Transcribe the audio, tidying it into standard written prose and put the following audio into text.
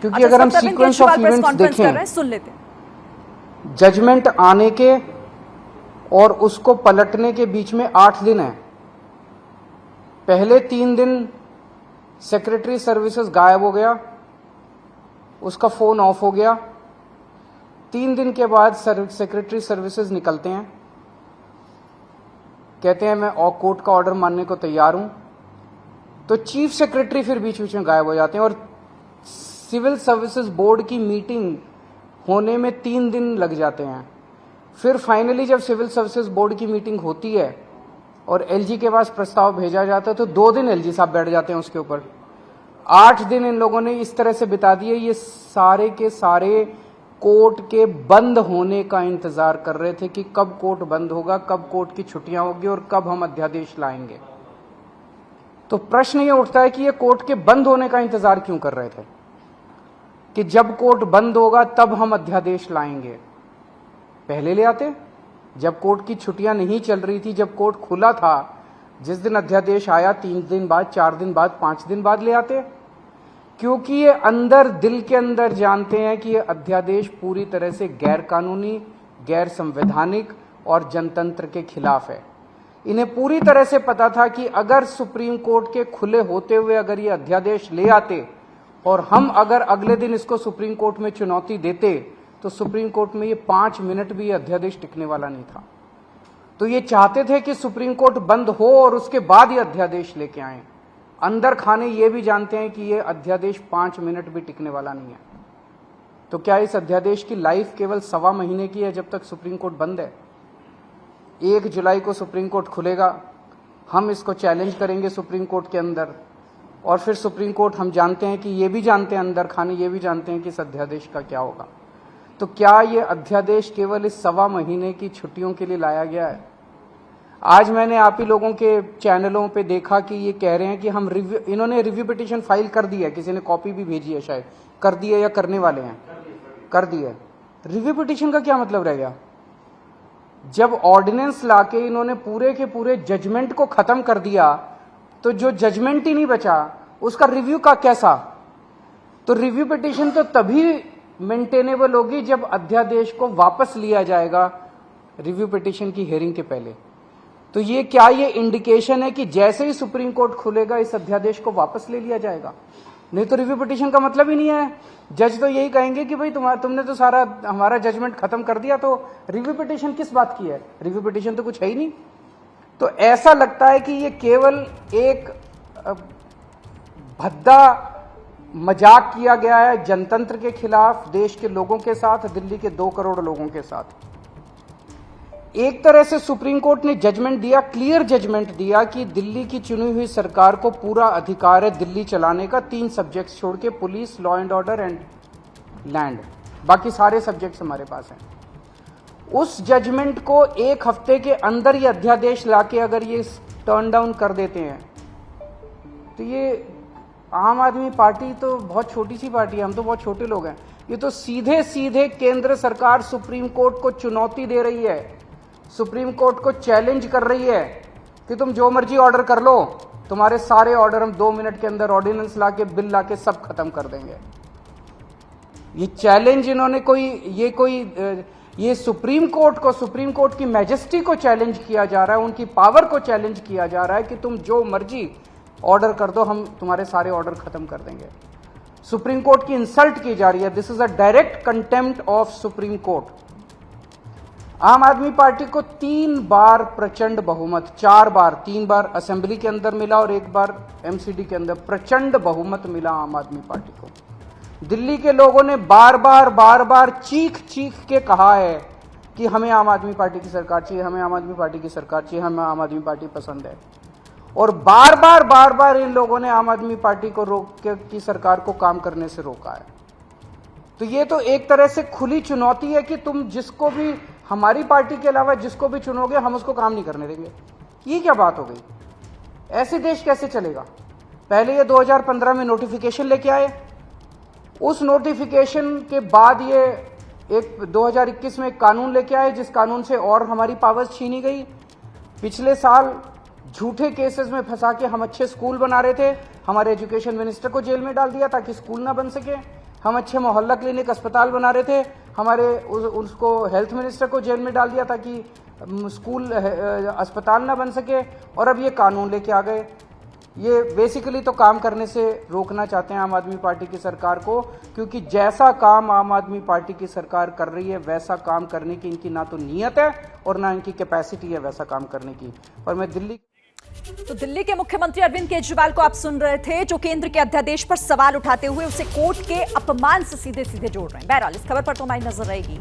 क्योंकि अगर हम सीक्वेंस ऑफ इवेंट्स देखें, सुन लेते हैं। जजमेंट आने के और उसको पलटने के बीच में 8 दिन है। पहले 3 दिन सेक्रेटरी सर्विसेज गायब हो गया, उसका फोन ऑफ हो गया। 3 दिन के बाद सेक्रेटरी सर्विसेज निकलते हैं, कहते हैं मैं कोर्ट का ऑर्डर मानने को तैयार हूं। तो चीफ सेक्रेटरी फिर बीच बीच में गायब हो जाते हैं और सिविल सर्विसेज बोर्ड की मीटिंग होने में 3 दिन लग जाते हैं। फिर फाइनली जब सिविल सर्विसेज बोर्ड की मीटिंग होती है और एलजी के पास प्रस्ताव भेजा जाता है तो 2 दिन एलजी साहब बैठ जाते हैं उसके ऊपर। 8 दिन इन लोगों ने इस तरह से बिता दिए। ये सारे के सारे कोर्ट के बंद होने का इंतजार कर रहे थे कि कब कोर्ट बंद होगा, कब कोर्ट की छुट्टियां होगी और कब हम अध्यादेश लाएंगे। तो प्रश्न ये उठता है कि ये कोर्ट के बंद होने का इंतजार क्यों कर रहे थे कि जब कोर्ट बंद होगा तब हम अध्यादेश लाएंगे। पहले ले आते, जब कोर्ट की छुट्टियां नहीं चल रही थी, जब कोर्ट खुला था, जिस दिन अध्यादेश आया 3 दिन बाद, 4 दिन बाद, 5 दिन बाद ले आते। क्योंकि ये अंदर दिल के अंदर जानते हैं कि ये अध्यादेश पूरी तरह से गैर कानूनी, गैर संवैधानिक और जनतंत्र के खिलाफ है। इन्हें पूरी तरह से पता था कि अगर सुप्रीम कोर्ट के खुले होते हुए अगर ये अध्यादेश ले आते और हम अगर अगले दिन इसको सुप्रीम कोर्ट में चुनौती देते तो सुप्रीम कोर्ट में ये 5 मिनट भी ये अध्यादेश टिकने वाला नहीं था। तो ये चाहते थे कि सुप्रीम कोर्ट बंद हो और उसके बाद ये अध्यादेश लेके आए। अंदर खाने ये भी जानते हैं कि ये अध्यादेश 5 मिनट भी टिकने वाला नहीं है। तो क्या इस अध्यादेश की लाइफ केवल 1.25 महीने की है जब तक सुप्रीम कोर्ट बंद है? 1 जुलाई को सुप्रीम कोर्ट खुलेगा, हम इसको चैलेंज करेंगे सुप्रीम कोर्ट के अंदर और फिर सुप्रीम कोर्ट, हम जानते हैं कि ये भी जानते हैं अंदर खाने ये भी जानते हैं कि इस अध्यादेश का क्या होगा। तो क्या ये अध्यादेश केवल इस 1.25 महीने की छुट्टियों के लिए लाया गया है? आज मैंने आप ही लोगों के चैनलों पे देखा कि ये कह रहे हैं कि हम इन्होंने रिव्यू पिटीशन फाइल कर दी है, किसी ने कॉपी भी भेजी है, शायद कर दी है या करने वाले हैं, कर दी है। रिव्यू पिटीशन का क्या मतलब रह गया? जब ऑर्डिनेंस लाके इन्होंने पूरे के पूरे जजमेंट को खत्म कर दिया तो जो जजमेंट ही नहीं बचा उसका रिव्यू का कैसा? तो रिव्यू पिटीशन तो तभी मेंटेनेबल होगी जब अध्यादेश को वापस लिया जाएगा रिव्यू पिटीशन की हियरिंग के पहले। तो ये क्या ये इंडिकेशन है कि जैसे ही सुप्रीम कोर्ट खुलेगा इस अध्यादेश को वापस ले लिया जाएगा? नहीं तो रिव्यू पिटीशन का मतलब ही नहीं है। जज तो यही कहेंगे कि भाई तुमने तो सारा हमारा जजमेंट खत्म कर दिया, तो रिव्यू पिटीशन किस बात की है? रिव्यू पिटीशन तो कुछ है ही नहीं। तो ऐसा लगता है कि ये केवल एक भद्दा मजाक किया गया है जनतंत्र के खिलाफ, देश के लोगों के साथ, दिल्ली के 2 करोड़ लोगों के साथ। एक तरह से सुप्रीम कोर्ट ने जजमेंट दिया, क्लियर जजमेंट दिया कि दिल्ली की चुनी हुई सरकार को पूरा अधिकार है दिल्ली चलाने का, 3 सब्जेक्ट्स छोड़ के, police, law and order and land, बाकी सारे सब्जेक्ट्स हमारे पास हैं। उस जजमेंट को 1 हफ्ते के अंदर ये अध्यादेश लाके अगर ये टर्न डाउन कर देते हैं तो ये आम आदमी पार्टी तो बहुत छोटी सी पार्टी है, हम तो बहुत छोटे लोग हैं। ये तो सीधे सीधे केंद्र सरकार सुप्रीम कोर्ट को चुनौती दे रही है, सुप्रीम कोर्ट को चैलेंज कर रही है कि तुम जो मर्जी ऑर्डर कर लो, तुम्हारे सारे ऑर्डर हम 2 मिनट के अंदर ऑर्डिनेंस लाके, बिल लाके सब खत्म कर देंगे। ये चैलेंज इन्होंने ये सुप्रीम कोर्ट को, सुप्रीम कोर्ट की मैजेस्टी को चैलेंज किया जा रहा है, उनकी पावर को चैलेंज किया जा रहा है कि तुम जो मर्जी ऑर्डर कर दो, हम तुम्हारे सारे ऑर्डर खत्म कर देंगे। सुप्रीम कोर्ट की इंसल्ट की जा रही है। This is a direct contempt of supreme court. आम आदमी पार्टी को 3 बार प्रचंड बहुमत, 4 बार, 3 बार असेंबली के अंदर मिला और 1 बार एमसीडी के अंदर प्रचंड बहुमत मिला आम आदमी पार्टी को। दिल्ली के लोगों ने बार बार चीख के कहा है कि हमें आम आदमी पार्टी की सरकार चाहिए, हमें आम आदमी पार्टी की सरकार चाहिए, हमें आम आदमी पार्टी पसंद है। और बार बार इन लोगों ने आम आदमी पार्टी को की सरकार को काम करने से रोका है। तो ये तो एक तरह से खुली चुनौती है कि तुम जिसको भी, हमारी पार्टी के अलावा जिसको भी चुनोगे हम उसको काम नहीं करने देंगे। ये क्या बात हो गई? ऐसे देश कैसे चलेगा? पहले ये 2015 में नोटिफिकेशन लेके आए, उस नोटिफिकेशन के बाद ये एक 2021 में एक कानून लेके आए जिस कानून से और हमारी पावर्स छीनी गई। पिछले साल झूठे केसेस में फंसा के हम अच्छे स्कूल बना रहे थे, हमारे एजुकेशन मिनिस्टर को जेल में डाल दिया ताकि स्कूल ना बन सके। हम अच्छे मोहल्ला क्लिनिक अस्पताल बना रहे थे, हमारे उसको हेल्थ मिनिस्टर को जेल में डाल दिया ताकि स्कूल अस्पताल ना बन सके, और अब ये कानून लेके आ गए। ये बेसिकली तो काम करने से रोकना चाहते हैं आम आदमी पार्टी की सरकार को, क्योंकि जैसा काम आम आदमी पार्टी की सरकार कर रही है वैसा काम करने की इनकी ना तो नीयत है और ना इनकी कैपेसिटी है वैसा काम करने की। पर मैं दिल्ली के मुख्यमंत्री अरविंद केजरीवाल को आप सुन रहे थे, जो केंद्र के अध्यादेश पर सवाल उठाते हुए उसे कोर्ट के अपमान से सीधे सीधे जोड़ रहे हैं। बहरहाल इस खबर पर तो हमारी नजर रहेगी।